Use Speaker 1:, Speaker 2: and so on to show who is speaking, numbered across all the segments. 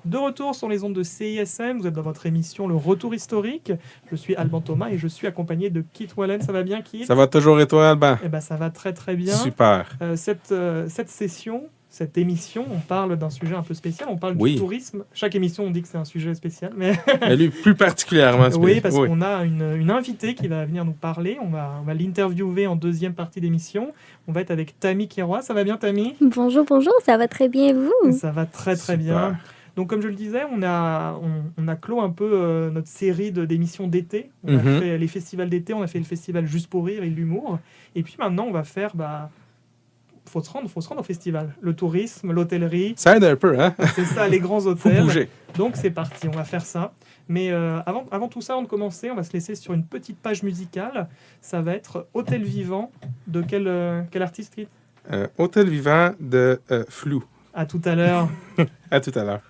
Speaker 1: De retour sur les ondes de CISM, vous êtes dans votre émission Le Retour Historique. Je suis Alban Thomas et je suis accompagné de Kit Wallen. Ça va bien, Kit?
Speaker 2: Ça va toujours et toi, Alban?
Speaker 1: Eh ben, ça va très très bien.
Speaker 2: Super.
Speaker 1: Cette session, cette émission, on parle d'un sujet un peu spécial. On parle du tourisme. Chaque émission, on dit que c'est un sujet spécial. Mais
Speaker 2: lui, plus particulièrement spécial.
Speaker 1: Oui, parce qu'on a une invitée qui va venir nous parler. On va l'interviewer en deuxième partie d'émission. On va être avec Tammy Quiroy. Ça va bien, Tammy?
Speaker 3: Bonjour, ça va très bien, vous?
Speaker 1: Ça va très très bien. Donc, comme je le disais, on a clos un peu notre série d'émissions d'été. On a fait les festivals d'été, on a fait le festival Juste pour rire et l'humour. Et puis maintenant, on va faire... faut se rendre au festival. Le tourisme, l'hôtellerie.
Speaker 2: Ça aide un peu, hein?
Speaker 1: C'est ça, les grands hôtels.
Speaker 2: Faut bouger.
Speaker 1: Donc, c'est parti, on va faire ça. Mais avant tout ça, avant de commencer, on va se laisser sur une petite page musicale. Ça va être Hôtel Vivant. De quel artiste, Kit?
Speaker 2: Hôtel Vivant de Flou.
Speaker 1: À tout à l'heure.
Speaker 2: À tout à l'heure.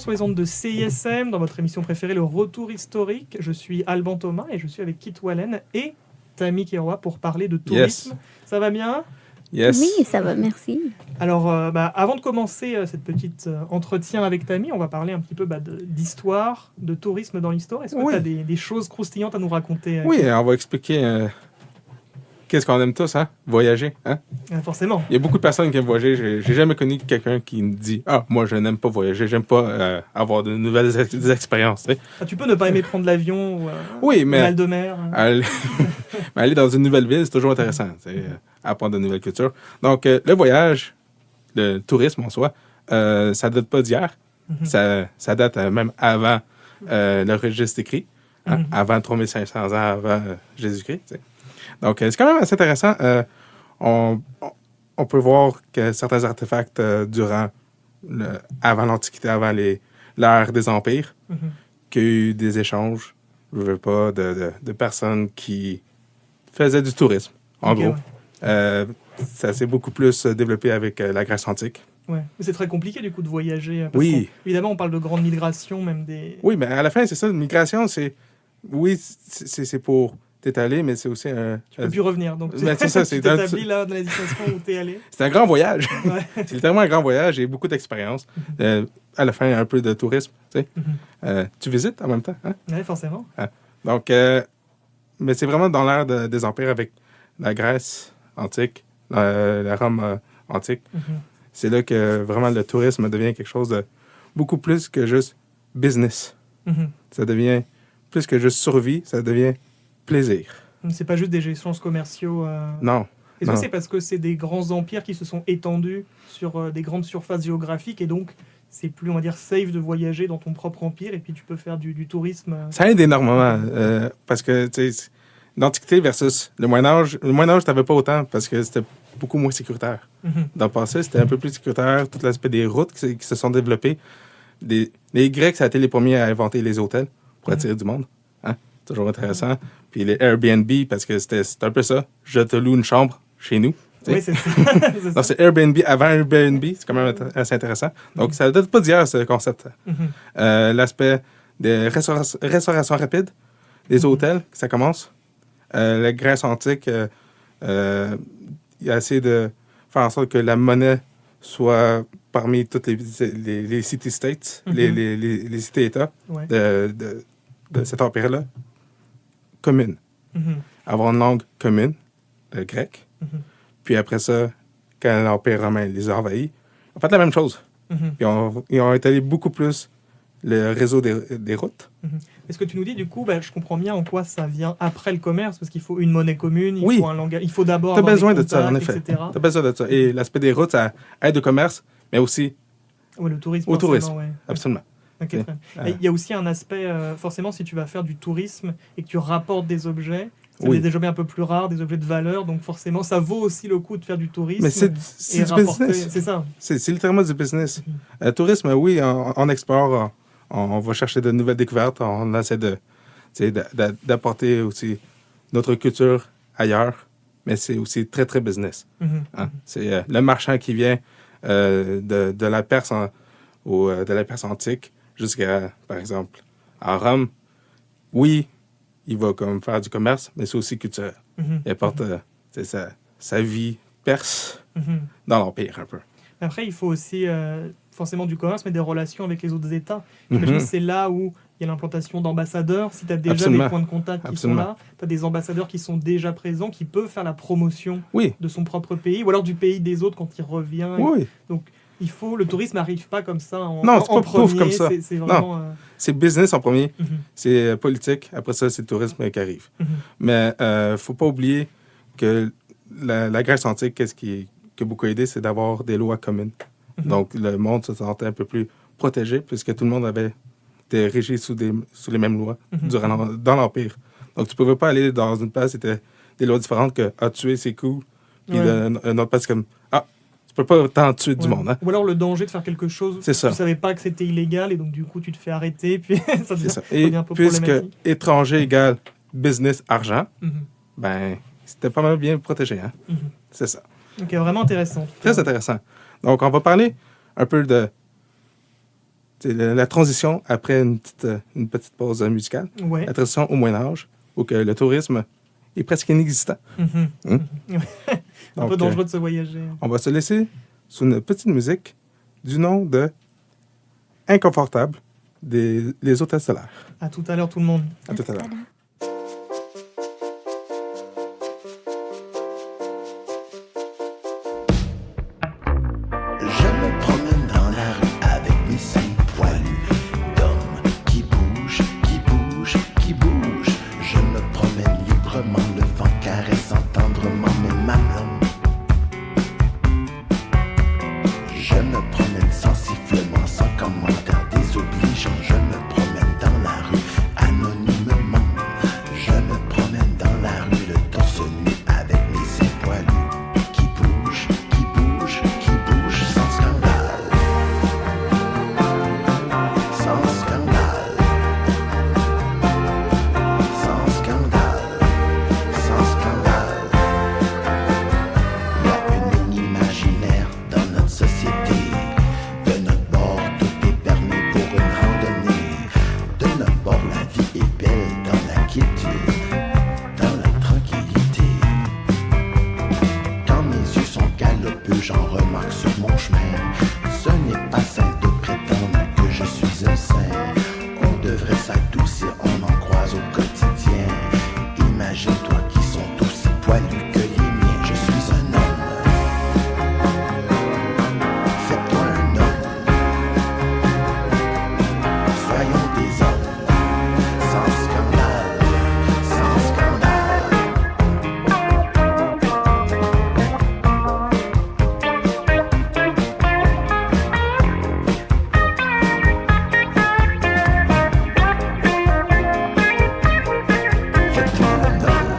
Speaker 1: sur les ondes de CISM, dans votre émission préférée, le Retour historique. Je suis Alban Thomas et je suis avec Kit Wallen et Tammy Keroa pour parler de tourisme.
Speaker 2: Yes.
Speaker 1: Ça va bien?
Speaker 2: Yes.
Speaker 3: Oui, ça va, merci.
Speaker 1: Alors, avant de commencer cette petite entretien avec Tammy, on va parler un petit peu d'histoire, de tourisme dans l'histoire. Est-ce que
Speaker 2: Oui.
Speaker 1: tu as des choses croustillantes à nous raconter?
Speaker 2: Oui, on va expliquer qu'est-ce qu'on aime tous, hein? Voyager, hein?
Speaker 1: Forcément.
Speaker 2: Il y a beaucoup de personnes qui aiment voyager. J'ai jamais connu quelqu'un qui me dit « Ah, moi, je n'aime pas voyager. J'aime pas avoir de nouvelles des expériences. » tu sais.
Speaker 1: Ah, tu peux ne pas aimer prendre l'avion ou
Speaker 2: Oui, mais
Speaker 1: mal de mer.
Speaker 2: aller... mais aller dans une nouvelle ville, c'est toujours intéressant. Tu sais, apprendre de nouvelles cultures. Donc, le voyage, le tourisme en soi, ça date pas d'hier. Ça date même avant le registre écrit, hein, avant 3500 ans avant Jésus-Christ. Tu sais. Donc, c'est quand même assez intéressant. On peut voir que certains artefacts avant l'Antiquité, avant l'ère des empires, qu'il y a eu des échanges, je veux pas, de personnes qui faisaient du tourisme, en
Speaker 1: Ok,
Speaker 2: gros.
Speaker 1: ouais.
Speaker 2: Ça s'est beaucoup plus développé avec la Grèce antique.
Speaker 1: Ouais. Mais c'est très compliqué du coup de voyager. Parce
Speaker 2: Oui.
Speaker 1: évidemment, on parle de grandes migrations, même des.
Speaker 2: Oui, mais à la fin, c'est ça, une migration, c'est... Oui, c'est pour t'étaler, mais c'est aussi un...
Speaker 1: Tu peux plus revenir. Donc,
Speaker 2: Mais c'est ça,
Speaker 1: tu
Speaker 2: c'est-
Speaker 1: t'établis là dans la destination où tu es allé.
Speaker 2: C'est un grand voyage.
Speaker 1: Ouais.
Speaker 2: C'est littéralement un grand voyage et beaucoup d'expérience. À la fin, un peu de tourisme. Tu sais. Tu visites en même temps. Hein?
Speaker 1: Ouais, forcément.
Speaker 2: Donc, mais c'est vraiment dans l'ère des empires avec la Grèce antique, la Rome antique. C'est là que vraiment le tourisme devient quelque chose de beaucoup plus que juste business. Ça devient plus que juste survie, ça devient plaisir.
Speaker 1: C'est pas juste des échanges commerciaux.
Speaker 2: Non.
Speaker 1: Est-ce que
Speaker 2: Non.
Speaker 1: c'est parce que c'est des grands empires qui se sont étendus sur des grandes surfaces géographiques et donc c'est plus, on va dire, safe de voyager dans ton propre empire et puis tu peux faire du tourisme
Speaker 2: Ça aide énormément parce que tu sais, l'Antiquité versus le Moyen-Âge, tu n'avais pas autant parce que c'était beaucoup moins sécuritaire. Dans le passé, c'était un peu plus sécuritaire, tout l'aspect des routes qui se sont développées. Les Grecs, ça a été les premiers à inventer les hôtels pour attirer du monde. Hein? Toujours intéressant. Puis les Airbnb, parce que c'était un peu ça. Je te loue une chambre chez nous. Tu sais.
Speaker 1: Oui, c'est ça. C'est ça.
Speaker 2: Donc, c'est Airbnb avant Airbnb. C'est quand même assez intéressant. Donc, ça ne date pas d'hier, ce concept. L'aspect des restaurations rapides, des hôtels, ça commence. La Grèce antique, il a essayé de faire en sorte que la monnaie soit parmi toutes les city-states, les cités-états
Speaker 1: Ouais.
Speaker 2: de cet empire-là, commune. Avoir une langue commune, le grec. Puis après ça, quand l'Empire romain les a envahis, ils ont fait la même chose. Puis ils ont étalé beaucoup plus le réseau des routes.
Speaker 1: Est-ce que tu nous dis du coup, je comprends bien en quoi ça vient après le commerce parce qu'il faut une monnaie commune, il
Speaker 2: Oui.
Speaker 1: faut un langage, il faut d'abord
Speaker 2: Tu as
Speaker 1: avoir
Speaker 2: besoin
Speaker 1: des
Speaker 2: de ça, en
Speaker 1: contacts,
Speaker 2: effet.
Speaker 1: etc.
Speaker 2: Tu as besoin de ça. Et l'aspect des routes, ça aide au commerce, mais aussi,
Speaker 1: Ouais, le tourisme.
Speaker 2: Au
Speaker 1: forcément,
Speaker 2: tourisme.
Speaker 1: ouais.
Speaker 2: absolument.
Speaker 1: Ok, très bien. Et il y a aussi un aspect, forcément, si tu vas faire du tourisme et que tu rapportes des objets, c'est
Speaker 2: Oui.
Speaker 1: des objets un peu plus rares, des objets de valeur, donc forcément, ça vaut aussi le coup de faire du tourisme.
Speaker 2: Mais c'est
Speaker 1: et
Speaker 2: du
Speaker 1: rapporter.
Speaker 2: business.
Speaker 1: C'est ça.
Speaker 2: C'est littéralement du business. Tourisme, oui, on explore, on va chercher de nouvelles découvertes, on essaie d'apporter aussi notre culture ailleurs, mais c'est aussi très, très business. Hein? C'est le marchand qui vient de la Perse de la Perse antique jusqu'à, par exemple, à Rome. Oui, il va comme faire du commerce, mais c'est aussi culturel. Il apporte sa vie perse dans l'Empire un peu.
Speaker 1: Après, il faut aussi forcément du commerce, mais des relations avec les autres États. J'imagine que c'est là où il y a l'implantation d'ambassadeurs. Si tu as déjà
Speaker 2: Absolument.
Speaker 1: des points de contact qui
Speaker 2: Absolument.
Speaker 1: sont là, tu as des ambassadeurs qui sont déjà présents, qui peuvent faire la promotion
Speaker 2: Oui,
Speaker 1: de son propre pays, ou alors du pays des autres quand il revient.
Speaker 2: oui.
Speaker 1: Donc, le tourisme n'arrive pas comme ça en,
Speaker 2: Non, c'est
Speaker 1: en
Speaker 2: pas pouf
Speaker 1: premier.
Speaker 2: comme ça.
Speaker 1: C'est vraiment...
Speaker 2: C'est business en premier,
Speaker 1: Mhm.
Speaker 2: c'est politique, après ça, c'est le tourisme qui arrive. Mais faut pas oublier que la Grèce antique, qu'est-ce qui a beaucoup aidé, c'est d'avoir des lois communes. Donc, le monde se sentait un peu plus protégé, puisque tout le monde avait été régi sous les mêmes lois dans l'Empire. Donc, tu pouvais pas aller dans une place, c'était des lois différentes que tuer, c'est cool. Puis
Speaker 1: Ouais.
Speaker 2: un autre place, c'est comme tu peux pas tant tuer du
Speaker 1: Ouais.
Speaker 2: monde. Hein?
Speaker 1: Ou alors le danger de faire quelque chose,
Speaker 2: C'est ça.
Speaker 1: tu savais pas que c'était illégal et donc du coup tu te fais arrêter, puis ça
Speaker 2: C'est
Speaker 1: devient,
Speaker 2: ça.
Speaker 1: ça
Speaker 2: Et
Speaker 1: devient un peu
Speaker 2: puisque
Speaker 1: problématique.
Speaker 2: étranger égale business, argent,
Speaker 1: Mhm.
Speaker 2: ben, c'était pas mal bien protégé. Hein?
Speaker 1: Mhm.
Speaker 2: C'est ça.
Speaker 1: Ok, vraiment intéressant.
Speaker 2: Très intéressant. Donc, on va parler un peu de la transition après une petite pause musicale.
Speaker 1: Ouais.
Speaker 2: La transition au Moyen-Âge, où que le tourisme est presque inexistant.
Speaker 1: Un
Speaker 2: Donc,
Speaker 1: peu dangereux de se voyager.
Speaker 2: On va se laisser sur une petite musique du nom de Inconfortable des Hôtels Solaires.
Speaker 1: À tout à l'heure, tout le monde.
Speaker 2: À tout à l'heure.
Speaker 4: Je me promène dans la rue avec mes seins poilus d'hommes qui bougent, qui bougent, qui bougent. Je me promène librement, le vent caressant tendrement mes mamelons. Je me promène sans sifflement, sans commentaire désobligeant. Je me promène dans la rue anonymement. Je me promène dans la rue le torse nu avec mes seins poilus qui bougent, qui bougent, qui bougent sans scandale. Sans scandale. Sans scandale. Sans scandale. Il y a une ligne imaginaire dans notre société. De notre bord, tout est permis pour une randonnée. De notre bord, la vie est belle dans la quiétude, dans la tranquillité. Quand mes yeux sont galopeux, j'en remarque sur mon chemin. Ce n'est pas sain de prétendre que je suis un saint. On devrait s'adoucir, on en croise au quotidien. Imagine-toi qui sont aussi poilus que les miens. Je suis un homme. Fais-toi un homme. Soyons des hommes. Sans scandale. Sans scandale. Fais-toi un homme.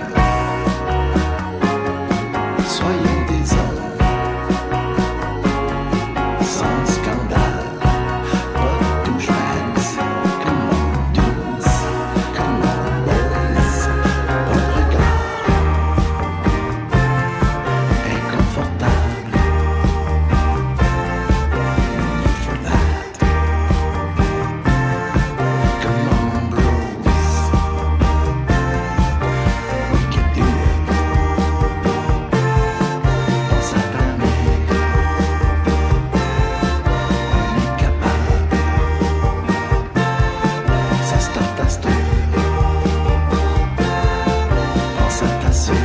Speaker 4: Soyons des hommes. Sans scandale. Pas de douchebags. Come on dudes. Come on boys. Pas de regard. Inconfortable. No need for that. Come on bros. We can do it. Pense à ta mère. On est capable. Ça start à cette heure. Pense à ta sœur.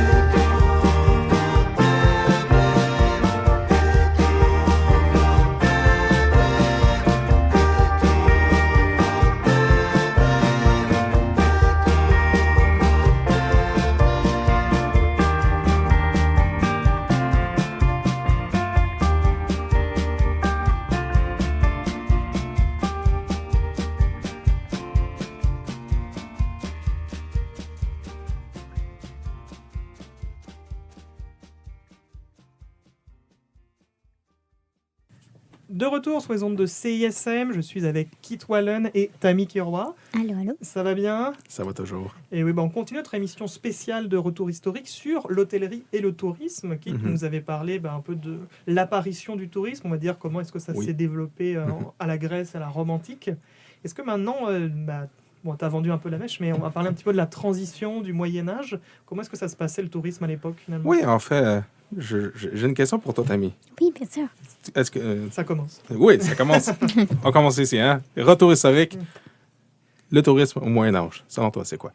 Speaker 1: De retour sur les ondes de CISM, je suis avec Kit Wallen et Tammy Kiroy.
Speaker 3: Allô, allô.
Speaker 1: Ça va bien?
Speaker 2: Ça va toujours.
Speaker 1: Et oui, on continue notre émission spéciale de retour historique sur l'hôtellerie et le tourisme. Kit nous avait parlé un peu de l'apparition du tourisme, on va dire comment est-ce que ça s'est développé à la Grèce, à la Rome antique. Est-ce que maintenant, tu as vendu un peu la mèche, mais on va parler un petit peu de la transition du Moyen-Âge. Comment est-ce que ça se passait le tourisme à l'époque finalement?
Speaker 2: Oui, en fait, j'ai une question pour toi, Tammy.
Speaker 3: Oui, bien sûr.
Speaker 2: Est-ce que...
Speaker 1: Ça commence.
Speaker 2: Oui, ça commence. On commence ici, hein? Retour historique. Le tourisme au Moyen-Âge, selon toi, c'est quoi?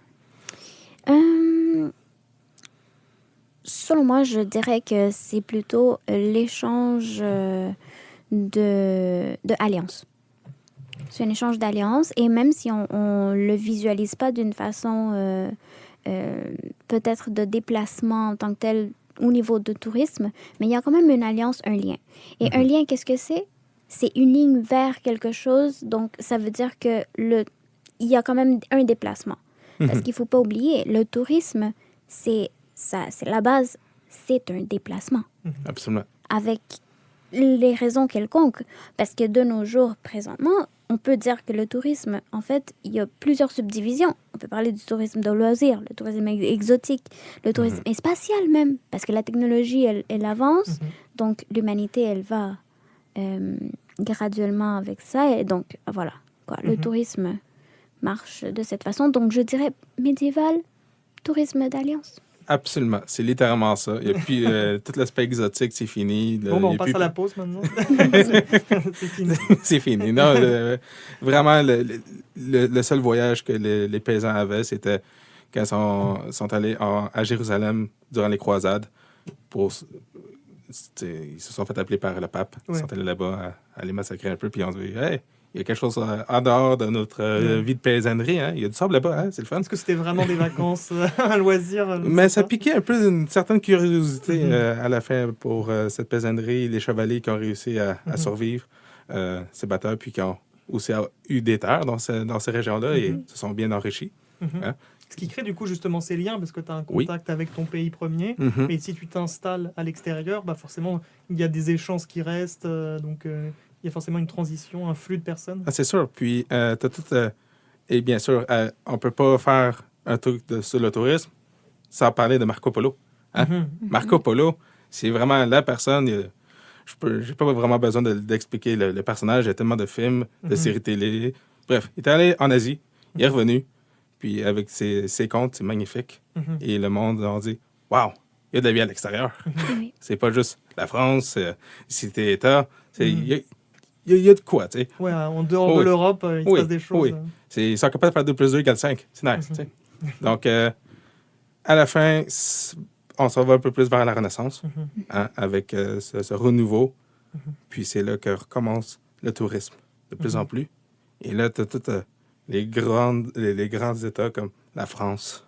Speaker 3: Selon moi, je dirais que c'est plutôt l'échange de alliances. C'est un échange d'alliances et même si on le visualise pas d'une façon peut-être de déplacement en tant que tel au niveau de tourisme, mais il y a quand même une alliance, un lien. Et un lien, qu'est-ce que c'est? C'est une ligne vers quelque chose, donc ça veut dire que il y a quand même un déplacement. Parce qu'il faut pas oublier, le tourisme, c'est la base, c'est un déplacement.
Speaker 2: Absolument.
Speaker 3: Avec les raisons quelconques. Parce que de nos jours, présentement, on peut dire que le tourisme, en fait, il y a plusieurs subdivisions. On peut parler du tourisme de loisirs, le tourisme exotique, le tourisme spatial même. Parce que la technologie, elle avance. Donc, l'humanité, elle va graduellement avec ça. Et donc, voilà, quoi, le tourisme marche de cette façon. Donc, je dirais médiéval, tourisme d'alliance.
Speaker 2: Absolument. C'est littéralement ça. Et puis, tout l'aspect exotique, c'est fini.
Speaker 1: Bon, ben, on
Speaker 2: Et
Speaker 1: passe
Speaker 2: puis-
Speaker 1: à la pause maintenant. C'est fini.
Speaker 2: c'est fini. Non, vraiment, le seul voyage que les paysans avaient, c'était quand ils sont allés à Jérusalem durant les croisades. Ils se sont fait appeler par le pape. Ils
Speaker 1: Ouais.
Speaker 2: sont allés là-bas à les massacrer un peu. Puis on se dit, hey, il y a quelque chose en dehors de notre vie de paysannerie. Hein? Il y a du sable là-bas. Hein? C'est le fun.
Speaker 1: Est-ce que c'était vraiment des vacances, un loisir? Je
Speaker 2: Mais
Speaker 1: sais
Speaker 2: ça
Speaker 1: pas.
Speaker 2: piquait un peu une certaine curiosité à la fin pour cette paysannerie, les chevaliers qui ont réussi à survivre, ces batteurs, puis qui ont aussi eu des terres dans ces régions-là et se sont bien enrichis.
Speaker 1: Mhm.
Speaker 2: Hein?
Speaker 1: Ce qui crée du coup justement ces liens, parce que tu as un
Speaker 2: Oui.
Speaker 1: contact avec ton pays premier,
Speaker 2: Mhm.
Speaker 1: mais si tu t'installes à l'extérieur, bah forcément, il y a des échanges qui restent, donc il y a forcément une transition, un flux de personnes.
Speaker 2: Ah, c'est sûr. Puis, t'as tout... et bien sûr, on peut pas faire un truc sur le tourisme sans parler de Marco Polo. Hein?
Speaker 1: Mhm.
Speaker 2: Marco Polo, c'est vraiment la personne... J'ai pas vraiment besoin d'expliquer le personnage. Il y a tellement de films, de séries télé. Bref, il est allé en Asie, il est revenu, puis avec ses contes, c'est magnifique.
Speaker 1: Mhm.
Speaker 2: Et le monde, on dit, waouh, il y a de la vie à l'extérieur.
Speaker 3: Oui.
Speaker 2: C'est pas juste la France, cité-État. Il y a de quoi, tu sais.
Speaker 1: Ouais, en dehors de
Speaker 2: Oui.
Speaker 1: l'Europe, il se
Speaker 2: Oui,
Speaker 1: passe des choses.
Speaker 2: oui. Ils sont capables de faire 2 plus 2 égale 5. C'est nice, tu sais. Donc, à la fin, on s'en va un peu plus vers la Renaissance, hein, avec ce renouveau. Puis c'est là que recommence le tourisme, de plus en plus. Et là, tu as tous les grands États comme la France.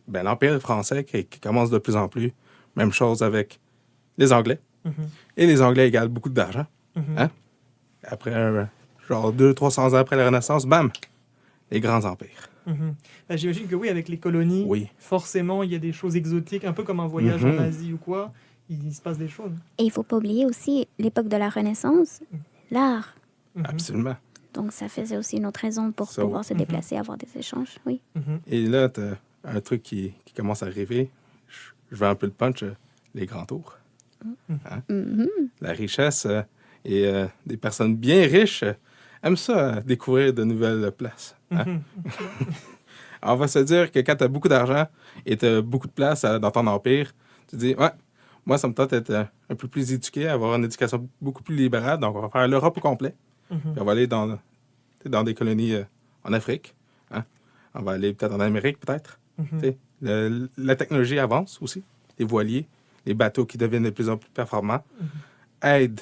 Speaker 2: Ben, l'Empire français qui commence de plus en plus. Même chose avec les Anglais. Et les Anglais égalent beaucoup d'argent. Hein? Après, genre 200-300 ans après la Renaissance, bam, les grands empires.
Speaker 1: Bah, j'imagine que oui, avec les colonies,
Speaker 2: Oui.
Speaker 1: forcément, il y a des choses exotiques, un peu comme un voyage en Asie ou quoi, il se passe des choses.
Speaker 3: Et il faut pas oublier aussi l'époque de la Renaissance, l'art.
Speaker 2: Absolument.
Speaker 3: Donc, ça faisait aussi une autre raison pour
Speaker 2: Ça,
Speaker 3: pouvoir se déplacer, avoir des échanges. Oui.
Speaker 2: Et là, tu as un truc qui commence à arriver. Je vais un peu le punch, les grands tours. Hein? La richesse et des personnes bien riches aiment ça, découvrir de nouvelles places. Hein? On va se dire que quand tu as beaucoup d'argent et tu as beaucoup de place dans ton empire, tu dis, ouais, moi, ça me tente d'être un peu plus éduqué, avoir une éducation beaucoup plus libérale. Donc, on va faire l'Europe au complet. Puis on va aller dans des colonies en Afrique. Hein? On va aller peut-être en Amérique, peut-être. Tu sais, la technologie avance aussi. Les voiliers, les bateaux qui deviennent de plus en plus performants aident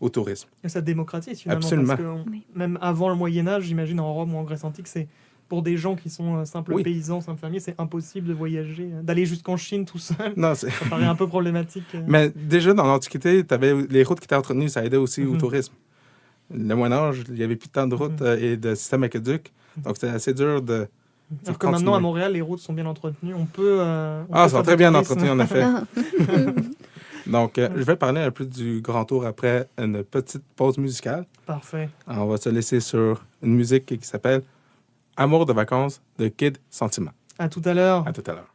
Speaker 2: au tourisme.
Speaker 1: Et ça démocratise finalement.
Speaker 2: Absolument.
Speaker 1: Parce que
Speaker 3: Oui.
Speaker 1: même avant le Moyen-Âge, j'imagine en Rome ou en Grèce antique, c'est pour des gens qui sont simples
Speaker 2: Oui.
Speaker 1: paysans, simples fermiers, c'est impossible de voyager, d'aller jusqu'en Chine tout seul.
Speaker 2: Non,
Speaker 1: Ça paraît un peu problématique.
Speaker 2: Mais déjà, dans l'Antiquité, tu avais les routes qui étaient entretenues, ça aidait aussi au tourisme. Le Moyen-Âge, il n'y avait plus tant de routes et de systèmes aqueducs. Donc, c'était assez dur de...
Speaker 1: Alors que maintenant, à Montréal, les routes sont bien entretenues. On peut.
Speaker 2: Ah, ils sont très bien entretenus, en effet.
Speaker 3: Ah.
Speaker 2: Donc, je vais parler un peu du Grand Tour après une petite pause musicale.
Speaker 1: Parfait.
Speaker 2: On va se laisser sur une musique qui s'appelle Amour de vacances de Kid Sentiment.
Speaker 1: À tout à l'heure.
Speaker 2: À tout à l'heure.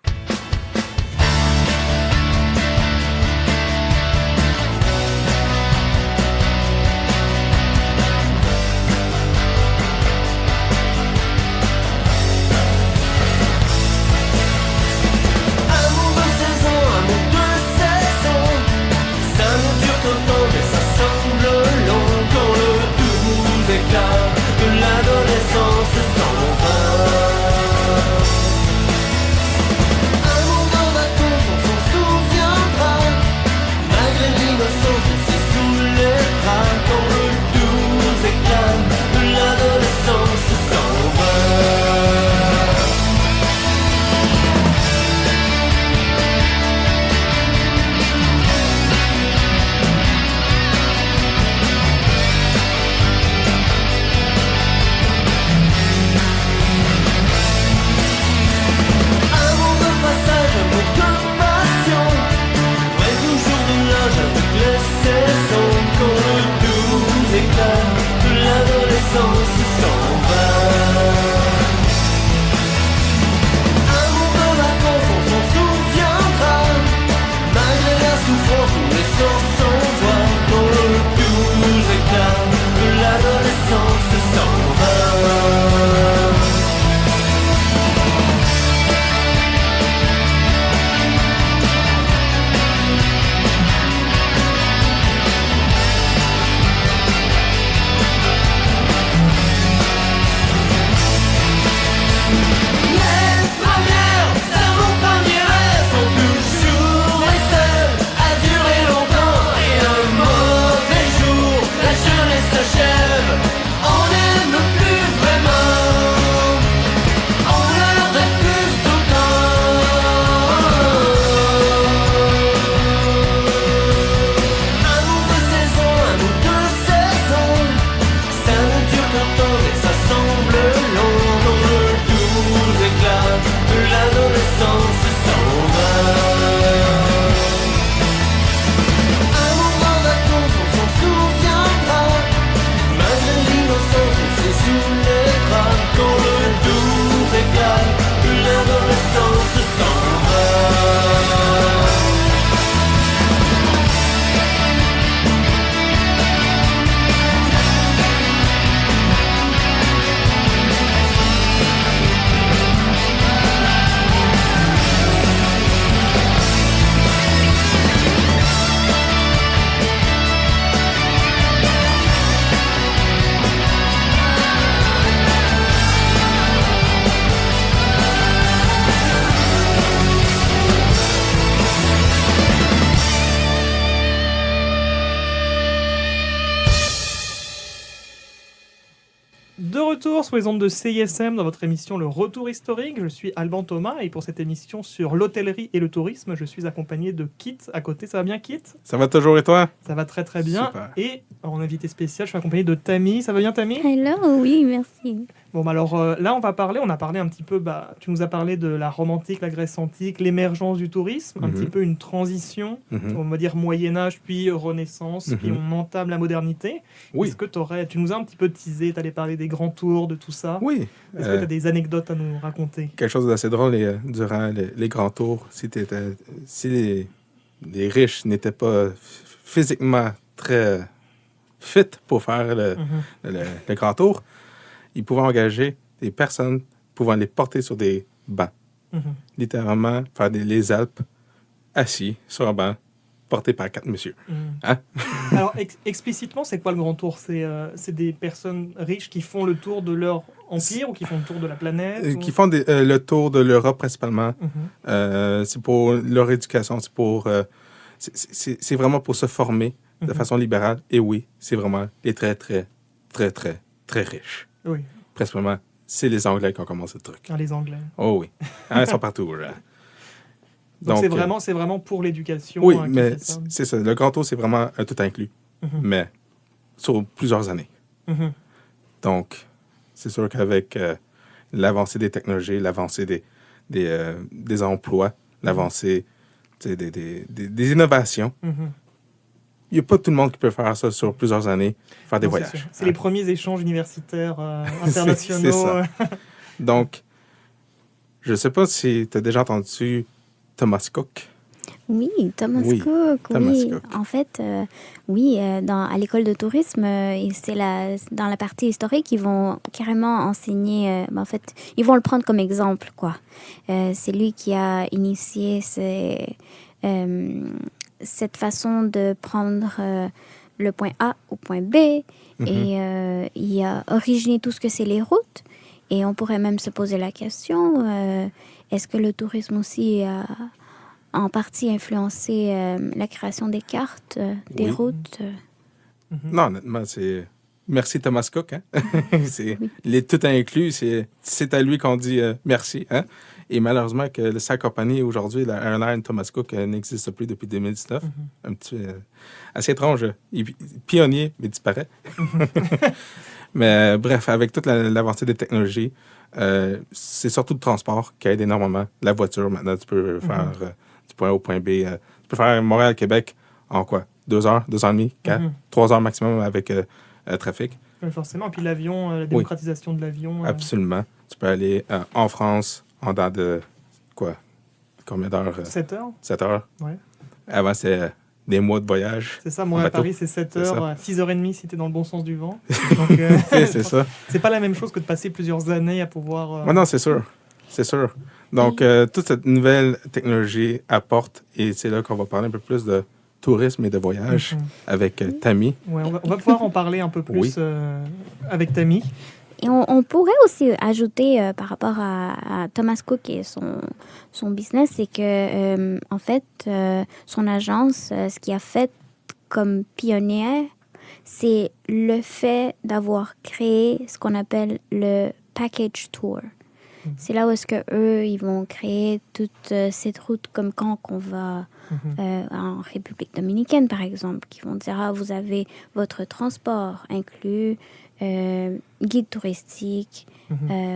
Speaker 5: Amour de saison, amour de saison, ça nous dure autant mais ça semble long quand le doux éclat de l'adolescence s'en va.
Speaker 1: retour sur les ondes de CISM dans votre émission Le Retour historique. Je suis Alban Thomas et pour cette émission sur l'hôtellerie et le tourisme, je suis accompagné de Kit à côté. Ça va bien, Kit?
Speaker 2: Ça va toujours et toi?
Speaker 1: Ça va très très bien.
Speaker 2: Super.
Speaker 1: Et en invité spécial, je suis accompagné de Tammy. Ça va bien, Tammy?
Speaker 3: Hello, oui, merci.
Speaker 1: Bon, bah alors là, on a parlé un petit peu, tu nous as parlé de la Rome antique, la Grèce antique, l'émergence du tourisme, un petit peu une transition, on va dire Moyen-Âge, puis Renaissance, puis on entame la modernité.
Speaker 2: Oui.
Speaker 1: Est-ce que tu nous as un petit peu teasé, tu allais parler des grands tours, de tout ça?
Speaker 2: Oui.
Speaker 1: Est-ce que tu as des anecdotes à nous raconter?
Speaker 2: Quelque chose d'assez drôle durant les grands tours, si les riches n'étaient pas physiquement très fit pour faire le grand tour, ils pouvaient engager des personnes pouvant les porter sur des bancs. Littéralement, faire les Alpes assis sur un banc, porté par 4 messieurs. Hein?
Speaker 1: Alors, explicitement, c'est quoi le grand tour? C'est des personnes riches qui font le tour de leur empire ou qui font le tour de la planète?
Speaker 2: Qui font le tour de l'Europe principalement. C'est pour leur éducation, c'est vraiment pour se former de façon libérale. Et oui, c'est vraiment les très, très, très, très, très riches.
Speaker 1: Oui.
Speaker 2: Principalement, c'est les Anglais qui ont commencé le truc.
Speaker 1: Ah, les Anglais.
Speaker 2: Oh oui. Hein, ils sont partout. Là.
Speaker 1: Donc c'est vraiment pour l'éducation.
Speaker 2: Oui,
Speaker 1: qui
Speaker 2: mais
Speaker 1: fait ça.
Speaker 2: c'est ça. Le grand tour, c'est vraiment un tout inclus. Mais sur plusieurs années. Donc, c'est sûr qu'avec l'avancée des technologies, l'avancée des emplois, l'avancée des innovations, il n'y a pas tout le monde qui peut faire ça sur plusieurs années, faire des voyages.
Speaker 1: C'est les premiers échanges universitaires internationaux.
Speaker 2: C'est ça. Donc, je ne sais pas si tu as déjà entendu Thomas Cook.
Speaker 3: Oui, Thomas Cook. En fait, à l'école de tourisme, dans la partie historique, ils vont carrément enseigner. En fait, ils vont le prendre comme exemple, quoi. C'est lui qui a initié cette façon de prendre le point A au point B et il a originé tout ce que c'est les routes. Et on pourrait même se poser la question, est-ce que le tourisme aussi a en partie influencé la création des cartes, des routes?
Speaker 2: Non, honnêtement, c'est... Merci Thomas Cook. Hein? Les tout inclus, c'est à lui qu'on dit merci. Hein? Et malheureusement, que sa compagnie aujourd'hui, la airline Thomas Cook, n'existe plus depuis 2019. Un petit assez étrange. Il est pionnier, mais disparaît. Mais bref, avec toute l'avancée des technologies, c'est surtout le transport qui aide énormément. La voiture, maintenant, tu peux faire du point A au point B. Tu peux faire Montréal-Québec en quoi? 2 heures, 2 heures et demie, 4, 3 heures maximum avec trafic.
Speaker 1: Oui, forcément. Et puis l'avion, la démocratisation de l'avion.
Speaker 2: Absolument. Tu peux aller en France en dedans de quoi? Combien d'heures?
Speaker 1: 7 heures.
Speaker 2: 7 heures.
Speaker 1: Ouais.
Speaker 2: Avant, c'est des mois de voyage.
Speaker 1: C'est ça, moi à Paris, c'est 7 heures, 6h30 si t'es dans le bon sens du vent. Donc,
Speaker 2: c'est ça.
Speaker 1: C'est pas la même chose que de passer plusieurs années à pouvoir...
Speaker 2: Non, c'est sûr. C'est sûr. Donc, toute cette nouvelle technologie apporte, et c'est là qu'on va parler un peu plus de tourisme et de voyage avec Tammy.
Speaker 1: Ouais, on va pouvoir en parler un peu plus avec Tammy.
Speaker 3: Et on pourrait aussi ajouter par rapport à Thomas Cook et son business, c'est que, en fait, son agence, ce qu'il a fait comme pionnière, c'est le fait d'avoir créé ce qu'on appelle le package tour. C'est là où est-ce que eux, ils vont créer toute cette route, comme quand on va en République dominicaine, par exemple, qui vont dire, vous avez votre transport inclus, guide touristique,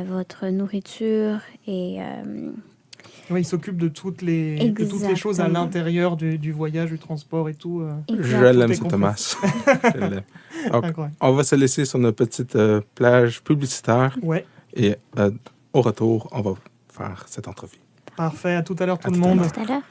Speaker 3: votre nourriture et...
Speaker 1: Oui, ils s'occupent de toutes les choses à l'intérieur du voyage, du transport et tout.
Speaker 2: Je l'aime, ce Thomas. Donc, on va se laisser sur notre petite plage publicitaire.
Speaker 1: Ouais.
Speaker 2: Et au retour, on va faire cette entrevue.
Speaker 1: Parfait. À tout à l'heure, tout le monde.
Speaker 3: À tout à l'heure.